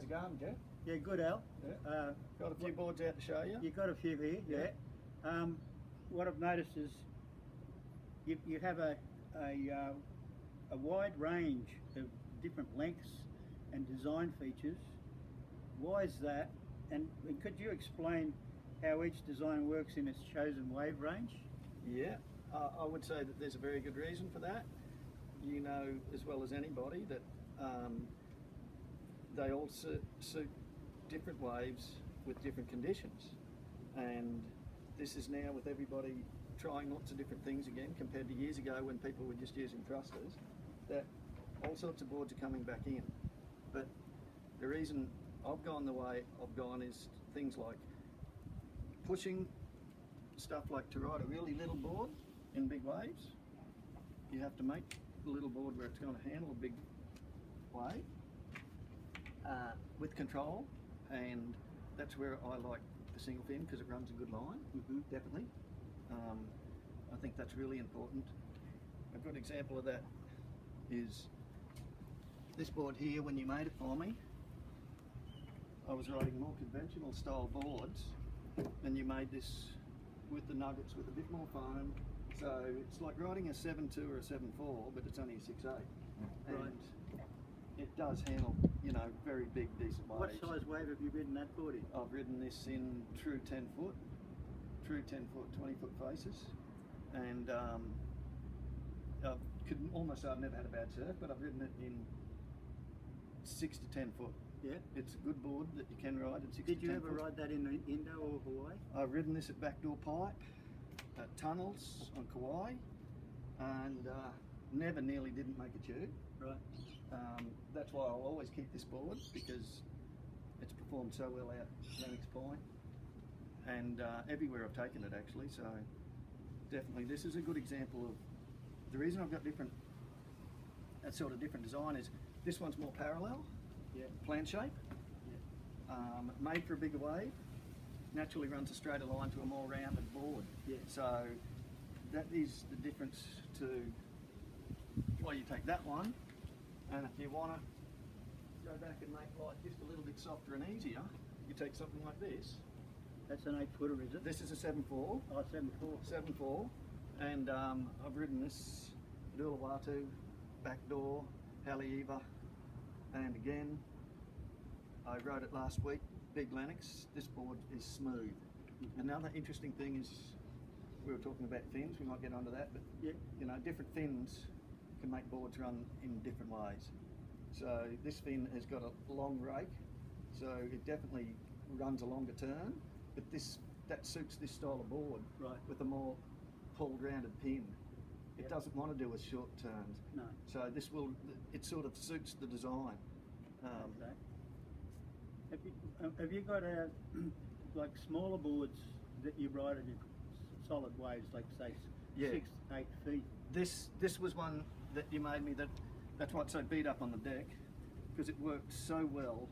How's it going, Jeff? Yeah, good, Al. Yeah. Got a few boards out to show you? You've got a few here, yeah. What I've noticed is you have a wide range of different lengths and design features. Why is that? And could you explain how each design works in its chosen wave range? Yeah, I would say that there's a very good reason for that. You know as well as anybody that they all suit different waves with different conditions, and this is now with everybody trying lots of different things again compared to years ago when people were just using thrusters, that all sorts of boards are coming back in. But the reason I've gone the way I've gone is things like pushing stuff like to ride a really little board in big waves. You have to make the little board where it's going to handle a big wave with control, and that's where I like the single fin because it runs a good line. Definitely. I think that's really important. A good example of that is this board here. When you made it for me, I was riding more conventional style boards, and you made this with the nuggets with a bit more foam. So it's like riding a 7.2 or a 7.4, but it's only a 6.8. And it does handle, you know, very big, decent waves. What size wave have you ridden that board in? I've ridden this in true 10 foot, 20 foot faces. And I could almost say I've never had a bad surf, but I've ridden it in 6 to 10 foot. Yeah. It's a good board that you can ride at 6 to 10 foot. Did you ever ride that in Indo or Hawaii? I've ridden this at Backdoor Pipe, at tunnels on Kauai, and never nearly didn't make a tube. Right. That's why I'll always keep this board, because it's performed so well out Lennox Point and everywhere I've taken it actually. So definitely this is a good example of the reason I've got different, that sort of different design is this one's more parallel, plan shape, made for a bigger wave, naturally runs a straighter line to a more rounded board. So that is the difference to why you take that one, and if you want to go back and make life just a little bit softer and easier, you take something like this. That's an 8-footer, is it? This is a 7.4. Oh, 7.4. 7.4, and I've ridden this at Uluwatu, Backdoor, Haleiwa, and again I rode it last week, Big Lennox. This board is smooth. Another interesting thing is, we were talking about fins, we might get onto that, but you know, different fins can make boards run in different ways. So this fin has got a long rake, so it definitely runs a longer turn, but that suits this style of board, with a more pulled rounded pin. It doesn't want to do with short turns. No. So this will, it sort of suits the design. Okay. Have you got like smaller boards that you ride in solid waves, like say 6 to 8 feet? This was one that you made me, that's why it's so beat up on the deck, because it worked so well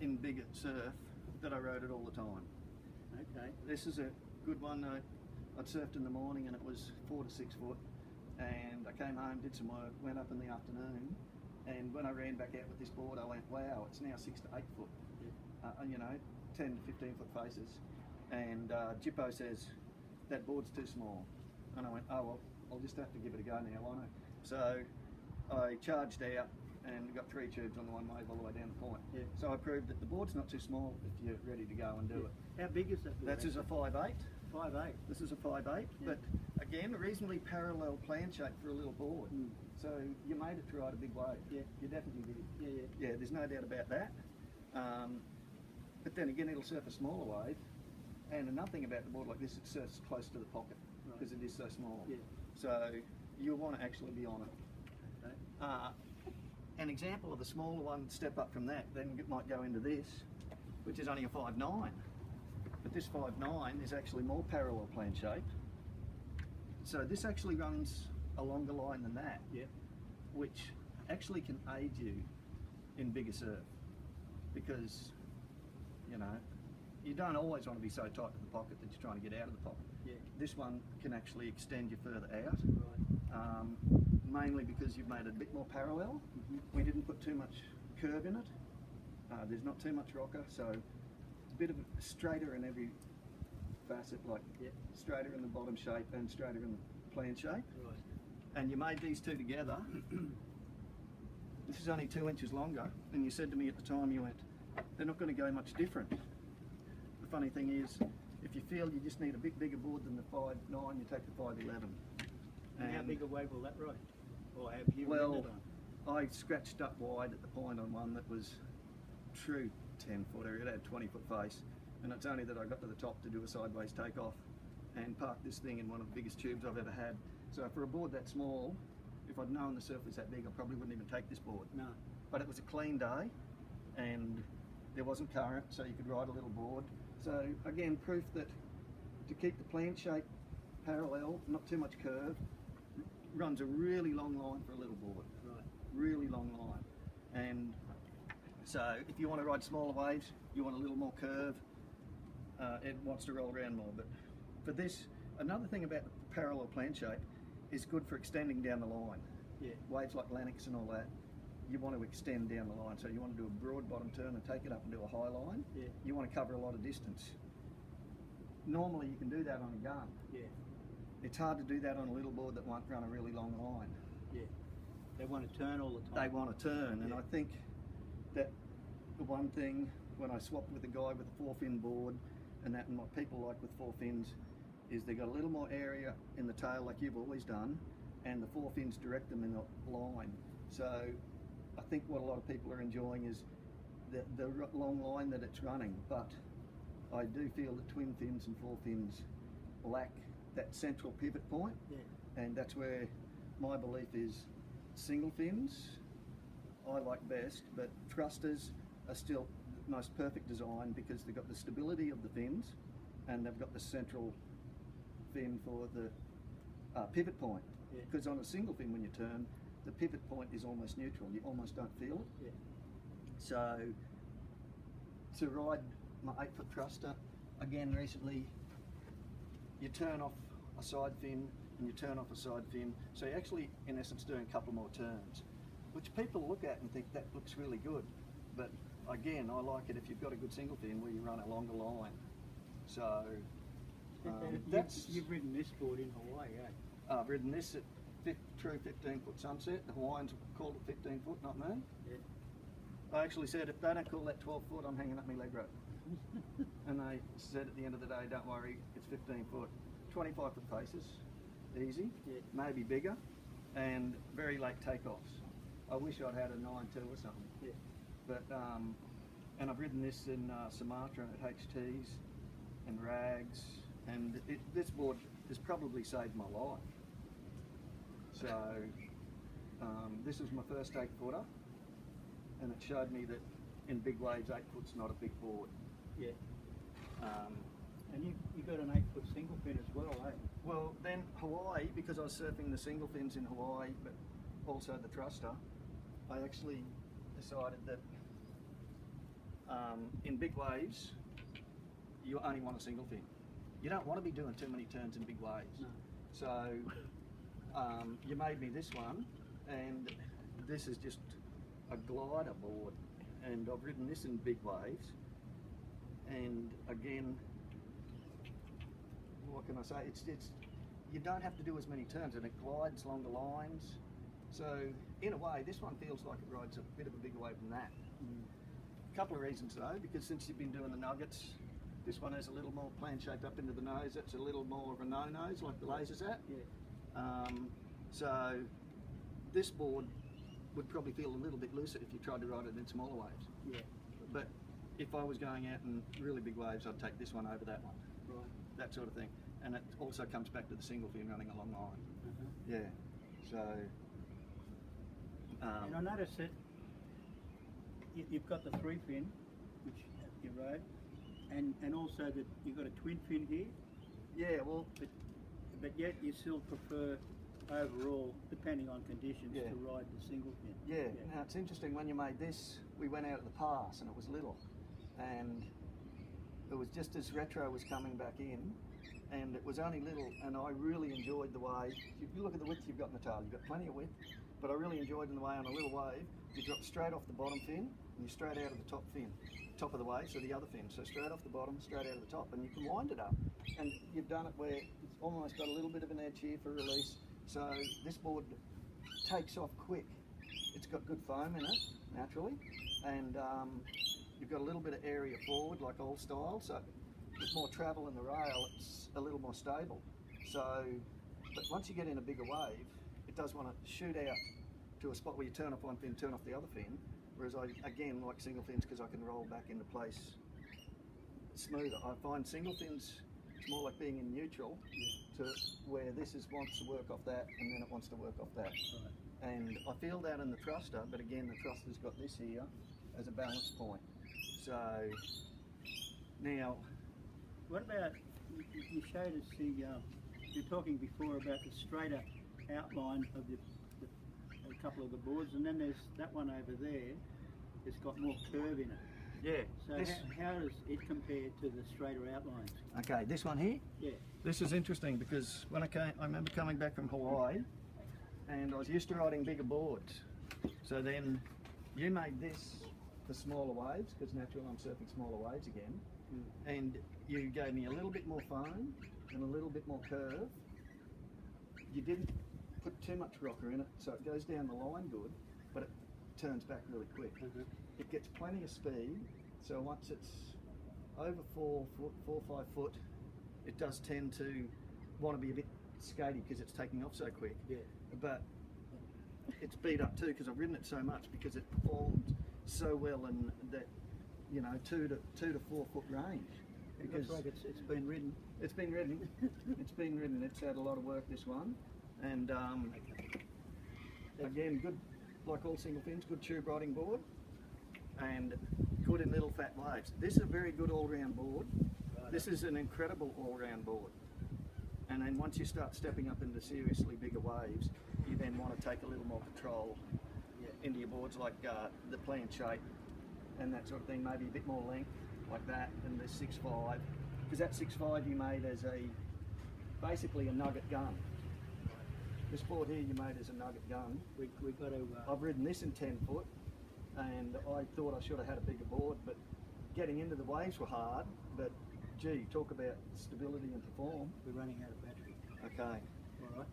in bigger surf that I rode it all the time. Okay. This is a good one. I'd surfed in the morning and it was 4 to 6 foot, and I came home, did some work, went up in the afternoon, and when I ran back out with this board I went, wow, it's now 6 to 8 foot. You know, 10 to 15 foot faces, and Jippo says that board's too small, and I went, oh well, I'll just have to give it a go now, won't I? So I charged out and got 3 tubes on the one wave all the way down the point. So I proved that the board's not too small if you're ready to go and do it. How big is that board? That's a 5.8. 5.8. This is a 5.8, but again, a reasonably parallel plan shape for a little board. So you made it to ride a big wave. You definitely did. Yeah, there's no doubt about that. But then again, it'll surf a smaller wave, and another thing about the board like this, it surfs close to the pocket because it is so small. So you'll want to actually be on it. An example of the smaller one, step up from that, then it might go into this, which is only a 5.9. But this 5.9 is actually more parallel plan shape. So this actually runs a longer line than that, which actually can aid you in bigger surf, because you know, you don't always want to be so tight to the pocket that you're trying to get out of the pocket. This one can actually extend you further out, mainly because you've made it a bit more parallel. We didn't put too much curve in it, there's not too much rocker, so a bit of straighter in every facet, like straighter in the bottom shape and straighter in the plan shape. Right. And you made these two together. This is only 2 inches longer, and you said to me at the time, you went, they're not going to go much different. The funny thing is, if you feel you just need a bit bigger board than the 5'9", you take the 5'11". And how big a wave will that ride? Or have you well, rendered on? I scratched up wide at the point on one that was true 10-footer. It had 20-foot face, and it's only that I got to the top to do a sideways takeoff and park this thing in one of the biggest tubes I've ever had. So for a board that small, if I'd known the surf was that big, I probably wouldn't even take this board. No. But it was a clean day, and there wasn't current, so you could ride a little board. So again, proof that to keep the plant shape parallel, not too much curve, runs a really long line for a little board. Right. Really long line. And so if you want to ride smaller waves, you want a little more curve, it wants to roll around more. But for this, another thing about the parallel plant shape is good for extending down the line. Yeah. Waves like Lennox and all that, you want to extend down the line. So you want to do a broad bottom turn and take it up and do a high line. Yeah. You want to cover a lot of distance. Normally you can do that on a gun. Yeah. It's hard to do that on a little board that won't run a really long line. Yeah. They want to turn all the time. They want to turn, and Yeah. I think that the one thing when I swapped with a guy with a 4-fin board, and that and what people like with 4 fins, is they got a little more area in the tail like you've always done, and the 4 fins direct them in a line. So I think what a lot of people are enjoying is the long line that it's running, but I do feel that twin fins and 4 fins lack that central pivot point, and that's where my belief is single fins I like best, but thrusters are still the most perfect design because they've got the stability of the fins and they've got the central fin for the pivot point. Because on a single fin when you turn, the pivot point is almost neutral, you almost don't feel it. So to ride my 8-foot thruster, again recently, you turn off a side fin and you turn off a side fin, so you're actually in essence doing a couple more turns, which people look at and think that looks really good, but again I like it if you've got a good single fin where you run a longer line. So you've ridden this board in Hawaii, eh? I've ridden this at true 15-foot sunset. The Hawaiians called it 15 foot, not me. I actually said if they don't call that 12 foot, I'm hanging up my leg rope. And they said at the end of the day, don't worry, it's 15 foot. 25 foot faces, easy, maybe bigger, and very late takeoffs. I wish I'd had a 9.2 or something. But, and I've ridden this in Sumatra at HTs and rags, and this board has probably saved my life. So, this was my first 8-footer, and it showed me that in big waves, 8 foot's not a big board. And you got an 8-foot single fin as well, eh? Well, then Hawaii, because I was surfing the single fins in Hawaii, but also the thruster, I actually decided that in big waves, you only want a single fin. You don't want to be doing too many turns in big waves. No. So you made me this one, and this is just a glider board, and I've ridden this in big waves, and again, what can I say? It's you don't have to do as many turns, and it glides longer lines. So in a way, this one feels like it rides a bit of a bigger wave than that. A couple of reasons though, because since you've been doing the nuggets, this one has a little more plan shaped up into the nose. That's a little more of a no-nose, like the Laser's at. So this board would probably feel a little bit looser if you tried to ride it in smaller waves. But if I was going out in really big waves, I'd take this one over that one. That sort of thing. And it also comes back to the single fin running a long line. So. And I noticed that you've got the 3-fin, which you rode, and also that you've got a twin fin here. But yet you still prefer overall, depending on conditions, to ride the single fin. Now it's interesting, when you made this, we went out at the pass and it was little, and it was just as retro was coming back in, and it was only little, and I really enjoyed the way, if you look at the width you've got in the tail, you've got plenty of width, but I really enjoyed in the way on a little wave, you drop straight off the bottom fin, and you're straight out of the top of the wave, so the other fin. So straight off the bottom, straight out of the top, and you can wind it up. And you've done it where it's almost got a little bit of an edge here for release. So this board takes off quick. It's got good foam in it, naturally, and you've got a little bit of area forward, like old style, so with more travel in the rail, it's a little more stable. So, but once you get in a bigger wave, it does want to shoot out to a spot where you turn off one fin, turn off the other fin, whereas I, again, like single fins because I can roll back into place smoother. I find single fins, it's more like being in neutral, to where this wants to work off that, and then it wants to work off that. Right. And I feel that in the thruster, but again, the thruster's got this here as a balance point. So, now... What about, you showed us the, you were talking before about the straighter outline of a couple of the boards, and then there's that one over there, it's got more curve in it. Yeah. So how does it compare to the straighter outlines? Okay, this one here? Yeah. This is interesting because when I remember coming back from Hawaii, and I was used to riding bigger boards. So then you made this for smaller waves, because naturally I'm surfing smaller waves again. And you gave me a little bit more foam and a little bit more curve. You didn't put too much rocker in it, so it goes down the line good, but it turns back really quick. It gets plenty of speed, so once it's over 4 or 5 foot, it does tend to want to be a bit skatey because it's taking off so quick. Yeah. But it's beat up too because I've ridden it so much because it performed so well in that, you know, 2 to 4 foot range. It looks like it's been ridden. It's been ridden. It's been ridden. It's had a lot of work, this one, and again, good, like all single fins, good tube riding board, and good in little fat waves. This is a very good all-round board. Right. This is an incredible all-round board. And then once you start stepping up into seriously bigger waves, you then want to take a little more control into your boards, like the plan shape and that sort of thing, maybe a bit more length like that, and the 6.5, because that 6.5 you made as basically a nugget gun. This board here you made as a nugget gun. We got to... I've ridden this in 10 foot, and I thought I should have had a bigger board, but getting into the waves were hard, but gee, talk about stability and perform. We're running out of battery. Okay. All right.